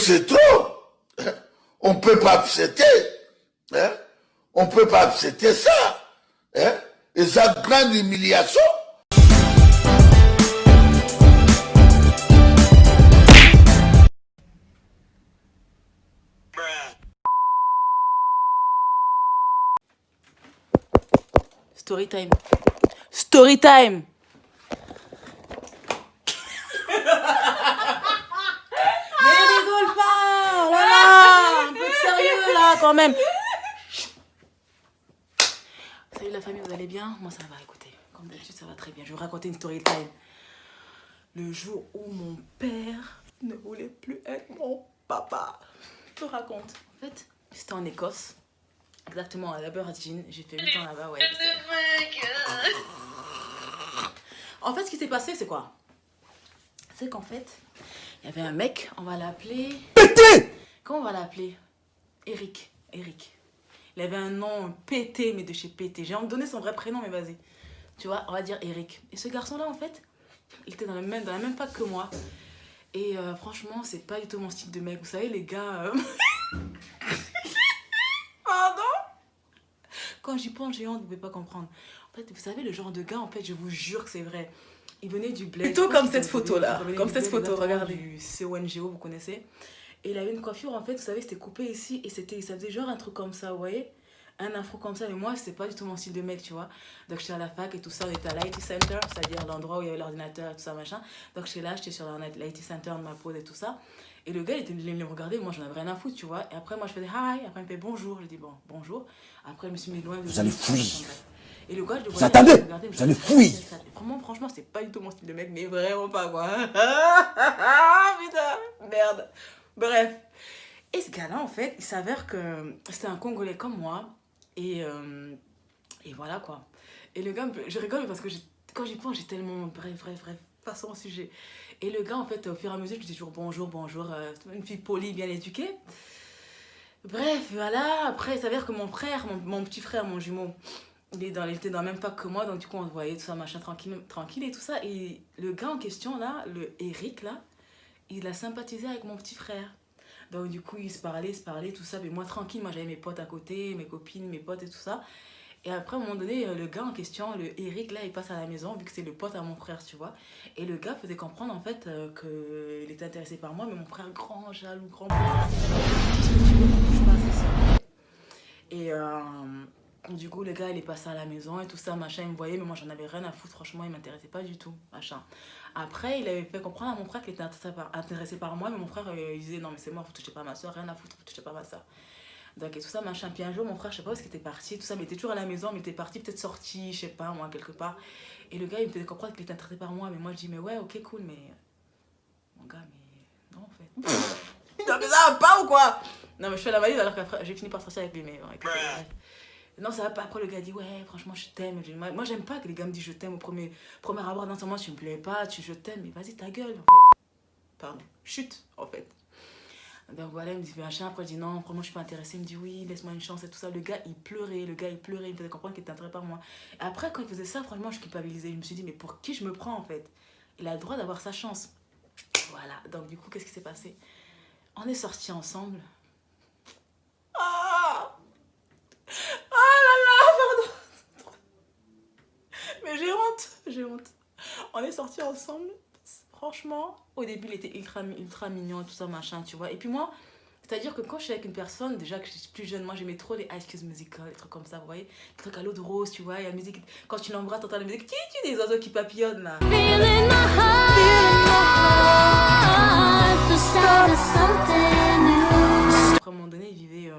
c'est trop. Hein? On ne peut pas accepter. Hein? On ne peut pas accepter ça. Hein? Et ça, grande humiliation. Story time. Story time. Mais rigole pas. Voilà, un peu de sérieux là quand même. Salut la famille, vous allez bien? Moi ça va, écoutez. Comme d'habitude ça va très bien. Je vais vous raconter une story time. Le jour où mon père ne voulait plus être mon papa. Je te raconte. En fait, c'était en Écosse. Exactement, à Aberdeen. J'ai fait 8 ans là-bas, ouais. En fait, ce qui s'est passé, c'est quoi? C'est qu'en fait, il y avait un mec, on va l'appeler... Comment on va l'appeler? Eric. Il avait un nom pété, mais de chez pété. J'ai envie de donner son vrai prénom, mais vas-y. Tu vois, on va dire Eric. Et ce garçon-là, en fait, il était dans la même fac que moi. Et franchement, c'est pas du tout mon style de mec. Vous savez, les gars... Pardon? Quand j'y pense, j'ai honte, vous pouvez pas comprendre. En fait, vous savez, le genre de gars, en fait, je vous jure que c'est vrai. Il venait du bled. Plutôt comme cette photo-là. Comme cette photo, regardez. Du CONGO, vous connaissez. Et il avait une coiffure, en fait, vous savez, c'était coupé ici. Et ça faisait genre un truc comme ça, vous voyez? Un afro comme ça. Mais moi, c'est pas du tout mon style de mec, tu vois. Donc, j'étais à la fac et tout ça. On était à l'IT Center, c'est-à-dire l'endroit où il y avait l'ordinateur et tout ça, machin. Donc, j'étais là, j'étais sur l'IT Center de ma pause et tout ça. Et le gars, il me regardait, moi, j'en avais rien à foutre, tu vois. Et après, moi, je faisais hi. Après, il me fait bonjour. Je dis bon, bonjour. Après, je me suis mis loin. Vous allez fuir. Et le gars, je le Vous voyais, attendez, regardait, vous allez fuir. Franchement, c'est pas du tout mon style de mec, mais vraiment pas, quoi. Putain, merde. Bref. Et ce gars-là, en fait, il s'avère que c'était un Congolais comme moi. Et voilà, quoi. Et le gars, je rigole parce que quand j'y pense, j'ai tellement... Bref, passons au sujet. Et le gars, en fait, au fur et à mesure, je dis toujours bonjour, une fille polie, bien éduquée. Bref, voilà. Après, il s'avère que mon frère, mon petit frère, mon jumeau, il était dans la même fac que moi, donc du coup, on se voyait, tout ça, machin, tranquille et tout ça. Et le gars en question, là, le Eric, là, il a sympathisé avec mon petit frère. Donc du coup, ils se parlaient, tout ça. Mais moi, tranquille, moi, j'avais mes potes à côté, mes copines, mes potes et tout ça. Et après, à un moment donné, le gars en question, le Eric, là, il passe à la maison, vu que c'est le pote à mon frère, tu vois. Et le gars faisait comprendre, en fait, qu'il était intéressé par moi, mais mon frère, grand, jaloux, grand... Et du coup, le gars, il est passé à la maison et tout ça, machin, il me voyait, mais moi, j'en avais rien à foutre, franchement, il m'intéressait pas du tout, machin. Après, il avait fait comprendre à mon frère qu'il était intéressé par moi, mais mon frère, il disait, non, mais c'est moi, vous touchez pas ma soeur, rien à foutre, vous touchez pas ma soeur. Donc, et tout ça, machin. Puis un jour, mon frère, je sais pas où est-ce qu'il était parti, tout ça, mais il était toujours à la maison, mais il était parti, peut-être sorti, je sais pas, moi, quelque part. Et le gars, il me faisait comprendre qu'il était intéressé par moi, mais moi, je dis, mais ouais, ok, cool, mais. Mon gars, mais. Non, en fait. Non, mais ça va pas ou quoi? Non, mais je fais la valise alors qu'après, j'ai fini par sortir avec lui, mais. Ouais, non, ça va pas. Après, le gars dit, ouais, franchement, je t'aime. Moi, j'aime pas que les gars me disent je t'aime au premier abord. Dans ce moment, tu me plais pas, je t'aime, mais vas-y, ta gueule, en fait. Pardon, chute, en fait. Donc voilà, il me dit machin. Après, je dis non, vraiment, je suis pas intéressée. Il me dit oui, laisse-moi une chance et tout ça. Le gars, il pleurait, il me faisait comprendre qu'il était intéressé par moi. Et après, quand il faisait ça, franchement, je culpabilisais. Je me suis dit, mais pour qui je me prends, en fait? Il a le droit d'avoir sa chance. Voilà, donc du coup, qu'est-ce qui s'est passé? On est sortis ensemble. Ah! Oh là là, pardon. Mais j'ai honte. On est sortis ensemble. Franchement, au début, il était ultra mignon, tout ça, machin, tu vois. Et puis moi, c'est-à-dire que quand je suis avec une personne, déjà que je suis plus jeune, moi, j'aimais trop les High School Musical, les trucs comme ça, vous voyez. Les trucs à l'eau de rose, tu vois. Il y a la musique, quand tu l'embrasses, t'entends la musique, des oiseaux qui papillonnent, là. Après, à un moment donné, il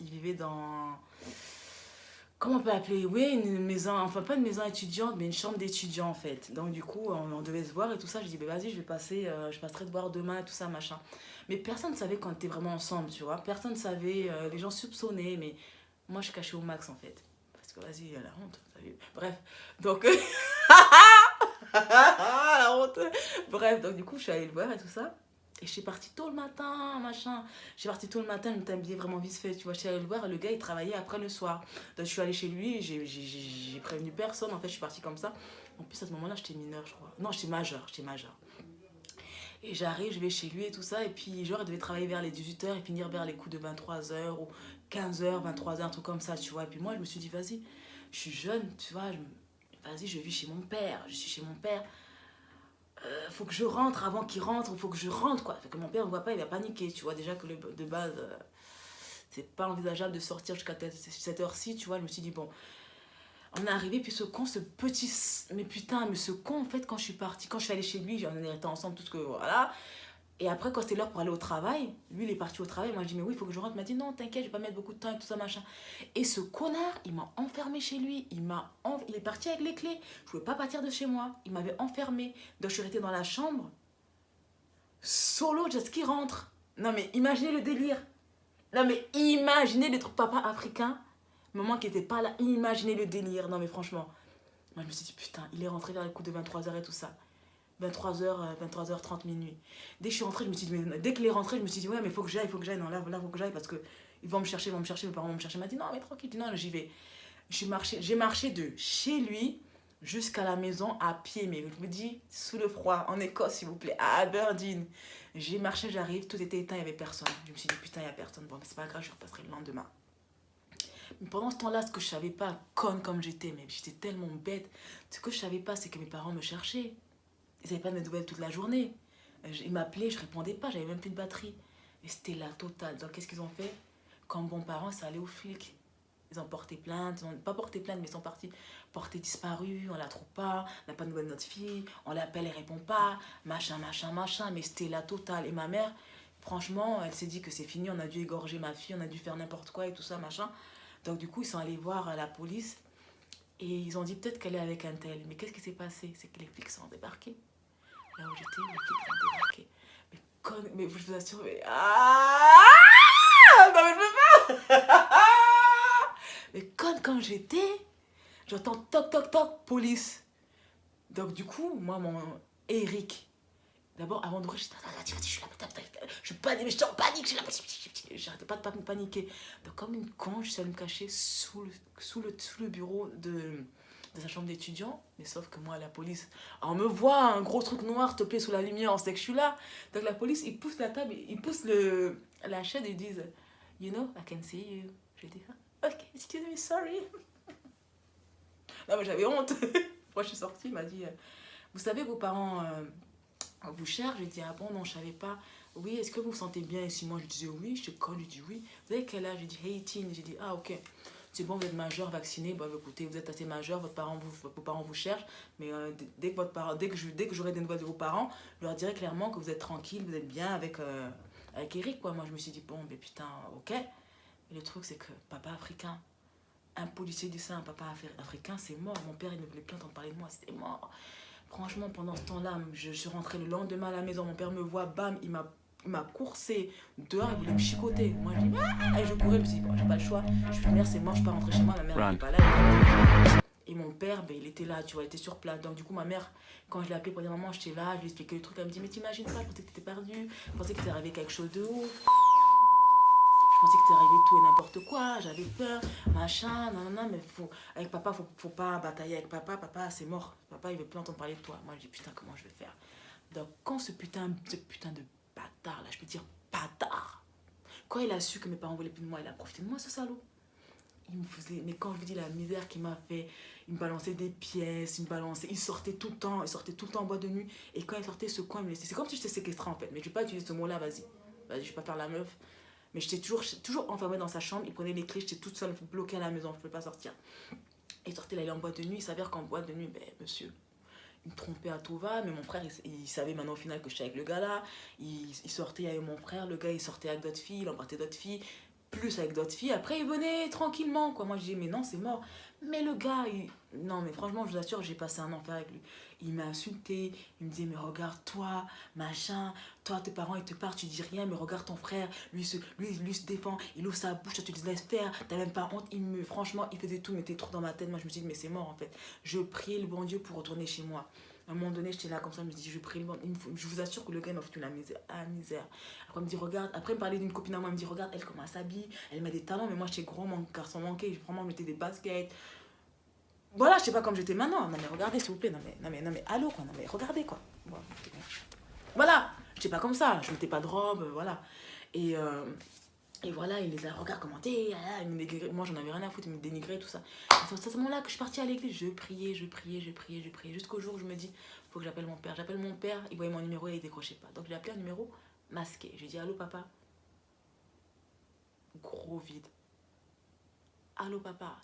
vivait dans... Comment on peut appeler? Oui, une maison, enfin pas une maison étudiante, mais une chambre d'étudiant en fait. Donc du coup, on devait se voir et tout ça. Je dis, bah, vas-y, je passerai te voir demain et tout ça, machin. Mais personne ne savait quand on était vraiment ensemble, tu vois. Personne ne savait, les gens soupçonnaient, mais moi je cachais au max en fait. Parce que vas-y, la honte, t'as vu. Bref, donc... la honte. Bref, donc du coup, je suis allée le voir et tout ça. Et je suis partie tôt le matin, machin. Je suis partie tôt le matin, je m'étais habillée vraiment vite fait. Tu vois, je suis allée le voir, le gars, il travaillait après le soir. Donc je suis allée chez lui, j'ai prévenu personne. En fait, je suis partie comme ça. En plus, à ce moment-là, j'étais mineure, je crois. Non, j'étais majeure. Et j'arrive, je vais chez lui et tout ça. Et puis, genre, il devait travailler vers les 18h et finir vers les coups de 23h ou 15h, 23h, un truc comme ça, tu vois. Et puis moi, je me suis dit, vas-y, je suis jeune, tu vois. Vas-y, je vis chez mon père. Je suis chez mon père. Faut que je rentre avant qu'il rentre. Faut que je rentre, quoi. Fait que mon père ne voit pas, il va paniquer, tu vois. Déjà que de base, c'est pas envisageable de sortir jusqu'à cette heure-ci, tu vois. Je me suis dit, bon. On est arrivé, puis ce con, ce petit... Mais putain, mais ce con, en fait, quand je suis partie, quand je suis allée chez lui, on était ensemble, tout ce que... Voilà. Et après, quand c'était l'heure pour aller au travail, lui, il est parti au travail. Moi, je dis, mais oui, il faut que je rentre. Il m'a dit, non, t'inquiète, je vais pas mettre beaucoup de temps et tout ça, machin. Et ce connard, il m'a enfermé chez lui. Il est parti avec les clés. Je pouvais pas partir de chez moi. Il m'avait enfermé. Donc, je suis restée dans la chambre, solo, jusqu'à ce qu'il rentre. Non, mais imaginez le délire. Non, mais imaginez les trucs papa africains. Maman qui était pas là, imaginez le délire. Non, mais franchement, moi, je me suis dit, putain, il est rentré vers les coups de 23h et tout ça. 23h, 23h30, minuit. Dès que je suis rentrée, je me suis dit, mais dès qu'il est rentré, je me suis dit, ouais, mais il faut que j'aille. Non, là, faut que j'aille parce que ils vont me chercher, mes parents vont me chercher. Il m'a dit, non, mais tranquille, non, j'y vais. J'ai marché de chez lui jusqu'à la maison à pied, mais je vous dis, sous le froid, en Écosse, s'il vous plaît, à Aberdeen. J'ai marché, j'arrive, tout était éteint, il n'y avait personne. Je me suis dit, putain, il n'y a personne. Bon, mais c'est pas grave, je repasserai le lendemain. Mais pendant ce temps-là, ce que je savais pas, conne comme j'étais, mais j'étais tellement bête, ce que je savais pas, c'est que mes parents me cherchaient. Ils n'avaient pas de mes nouvelles toute la journée. Ils m'appelaient, je répondais pas, j'avais même plus de batterie. Et c'était la totale. Donc qu'est-ce qu'ils ont fait? Comme bons parents, ça allait aux flics. Ils ont porté plainte, ils n'ont pas porté plainte, mais ils sont partis porter disparu, on la trouve pas, on n'a pas de nouvelles de notre fille, on l'appelle, elle répond pas, machin, mais c'était la totale. Et ma mère, franchement, elle s'est dit que c'est fini, on a dû égorger ma fille, on a dû faire n'importe quoi et tout ça, machin. Donc du coup, ils sont allés voir la police et ils ont dit peut-être qu'elle est avec un tel. Mais qu'est-ce qui s'est passé? C'est que les flics sont débarqués. Là où j'étais, les flics ont débarqué. Mais je vous assure, mais... Non mais je peux pas. Mais quand j'étais, j'entends toc toc toc, police. Donc du coup, moi, mon Eric, d'abord, avant d'ouvrir, je dis, vas-y, je suis là, je suis en panique, j'arrêtais pas de paniquer. Donc comme une con, je suis allée me cacher sous le bureau de sa chambre d'étudiant, mais sauf que moi, la police, on me voit un gros truc noir te plaît sous la lumière, on sait que je suis là. Donc la police, ils poussent la table, ils poussent la chaise et ils disent, you know, I can see you. J'ai dit, ok, excuse me, sorry. Non, mais j'avais honte. Moi, je suis sortie, il m'a dit, vous savez, vos parents vous cherchent. J'ai dit, ah bon, non, je savais pas. Oui, est-ce que vous vous sentez bien ici? Moi, je disais oui, je dis oui. Vous avez quel âge? J'ai dit 18. J'ai dit, ah ok. C'est bon, vous êtes majeur, vacciné. Bon, écoutez, vous êtes assez majeur, vos parents vous cherchent. Mais dès que j'aurai des nouvelles de vos parents, je leur dirai clairement que vous êtes tranquille, vous êtes bien avec Eric, quoi. Moi, je me suis dit, bon, mais putain, ok. Et le truc, c'est que papa africain, un policier dit ça, un papa africain, c'est mort. Mon père, il ne voulait plus entendre parler de moi, c'était mort. Franchement, pendant ce temps-là, je suis rentrée le lendemain à la maison. Mon père me voit, bam, il m'a coursé dehors, il voulait me chicoter. Moi, je dis, ah, et je courais, je me suis dit, bon, j'ai pas le choix. Je suis mère, c'est mort, je peux pas rentrer chez moi. Ma mère n'était pas là. Et mon père, ben, il était là, tu vois, il était sur place. Donc, du coup, ma mère, quand je l'ai appelé pour dire, maman, j'étais là, je lui ai expliqué le truc. Elle me dit, mais t'imagines pas, je pensais que t'étais perdu, je pensais que t'était arrivé quelque chose de ouf. Je pensais que t'es arrivé tout et n'importe quoi, j'avais peur, machin, non, mais avec papa, faut pas batailler avec papa, c'est mort. Papa, il veut plus entendre parler de toi. Moi, je dis, putain, comment je vais faire? Donc, quand ce putain de bâtard, là, je peux dire bâtard, quand il a su que mes parents voulaient plus de moi, il a profité de moi, ce salaud. Il me faisait, mais quand je vous dis la misère qu'il m'a fait, il me balançait des pièces, il sortait tout le temps en boîte de nuit, et quand il sortait, ce coin, il me laissait. C'est comme si j'étais séquestrée, en fait, mais je vais pas utiliser ce mot-là, vas-y, je vais pas faire la meuf. Mais j'étais toujours enfermée dans sa chambre. Il prenait les clés, j'étais toute seule, bloquée à la maison, je ne pouvais pas sortir. Il sortait, il allait en boîte de nuit. Il s'avère qu'en boîte de nuit, ben, monsieur, il me trompait à tout va. Mais mon frère, il savait maintenant au final que j'étais avec le gars là. Il sortait avec mon frère, le gars, il sortait avec d'autres filles, il emportait d'autres filles, plus avec d'autres filles. Après, il venait tranquillement, quoi. Moi, je disais, mais non, c'est mort. Mais le gars, non, mais franchement, je vous assure, j'ai passé un enfer avec lui. Il m'a insulté, il me disait, mais regarde toi, machin, toi, tes parents, ils te partent, tu dis rien, mais regarde ton frère, lui se défend, il ouvre sa bouche, toi, tu te laisses faire, t'as même pas honte. Franchement, il faisait tout, mettait trop dans ma tête. Moi, je me suis dit, mais c'est mort, en fait. Je priais le bon Dieu pour retourner chez moi. À un moment donné, j'étais là comme ça, je me dis, je prie le bon Dieu. Je vous assure que le gars m'a foutu la misère. Après, il me dit, regarde, après, il me parlait d'une copine à moi, il me dit, regarde, elle, comment elle s'habille, elle met des talents, mais moi, j'étais gros, mon garçon manqué, vraiment, je mettais des baskets. Voilà, je sais pas comme j'étais maintenant. Non, mais regardez, s'il vous plaît. Non, mais allô, quoi. Non, mais regardez, quoi. Voilà. J'étais pas comme ça, je mettais pas de robe, voilà. Et voilà, il les a regardés commenter, il me dénigrait. Moi j'en avais rien à foutre, il me dénigrait, tout ça. C'est à ce moment-là que je suis partie à l'église, je priais, jusqu'au jour où je me dis, faut que j'appelle mon père. J'appelle mon père, il voyait mon numéro et il décrochait pas. Donc j'ai appelé un numéro masqué. Je lui ai dit, allô papa. Gros vide. Allô papa.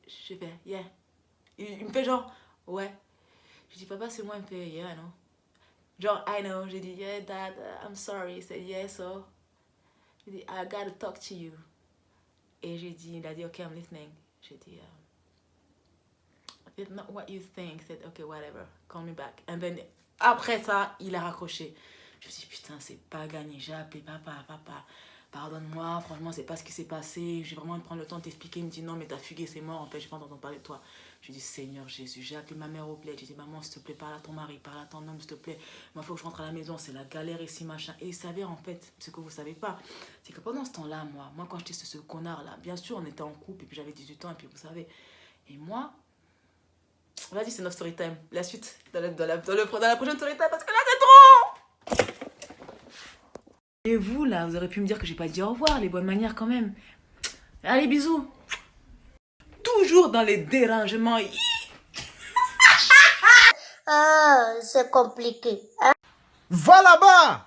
Je fais, yeah. Il me fait genre, ouais. Je dis, papa, c'est moi, il me fait, yeah, non. Genre, I know. J'ai dit, yeah, dad, I'm sorry. Il said, yeah, so. J'ai dit, I gotta talk to you. Et j'ai dit, il a dit, ok, I'm listening. J'ai dit, it's not what you think. Il said, ok, whatever, call me back. And then, après ça, il a raccroché. Je me suis dit, putain, c'est pas gagné. J'ai appelé papa, pardonne-moi, franchement, c'est pas ce qui s'est passé. J'ai vraiment envie de prendre le temps de t'expliquer. Il me dit, non, mais t'as fugué, c'est mort. En fait, j'ai pas entendu parler de toi. Je lui dis, Seigneur Jésus, j'ai appelé ma mère au bled. J'ai dit, maman, s'il te plaît, parle à ton mari, parle à ton homme, s'il te plaît. Moi, il faut que je rentre à la maison, c'est la galère ici, machin. Et il s'avère, en fait, ce que vous savez pas, c'est que pendant ce temps-là, moi quand j'étais ce connard-là, bien sûr, on était en couple, et puis j'avais 18 ans, et puis vous savez. Et moi, vas-y, c'est notre story time. La suite, dans la prochaine story time, parce que là, c'est trop. Et vous, là, vous aurez pu me dire que j'ai pas dit au revoir, les bonnes manières quand même. Allez, bisous. Toujours dans les dérangements. Ah, c'est compliqué. Va là-bas!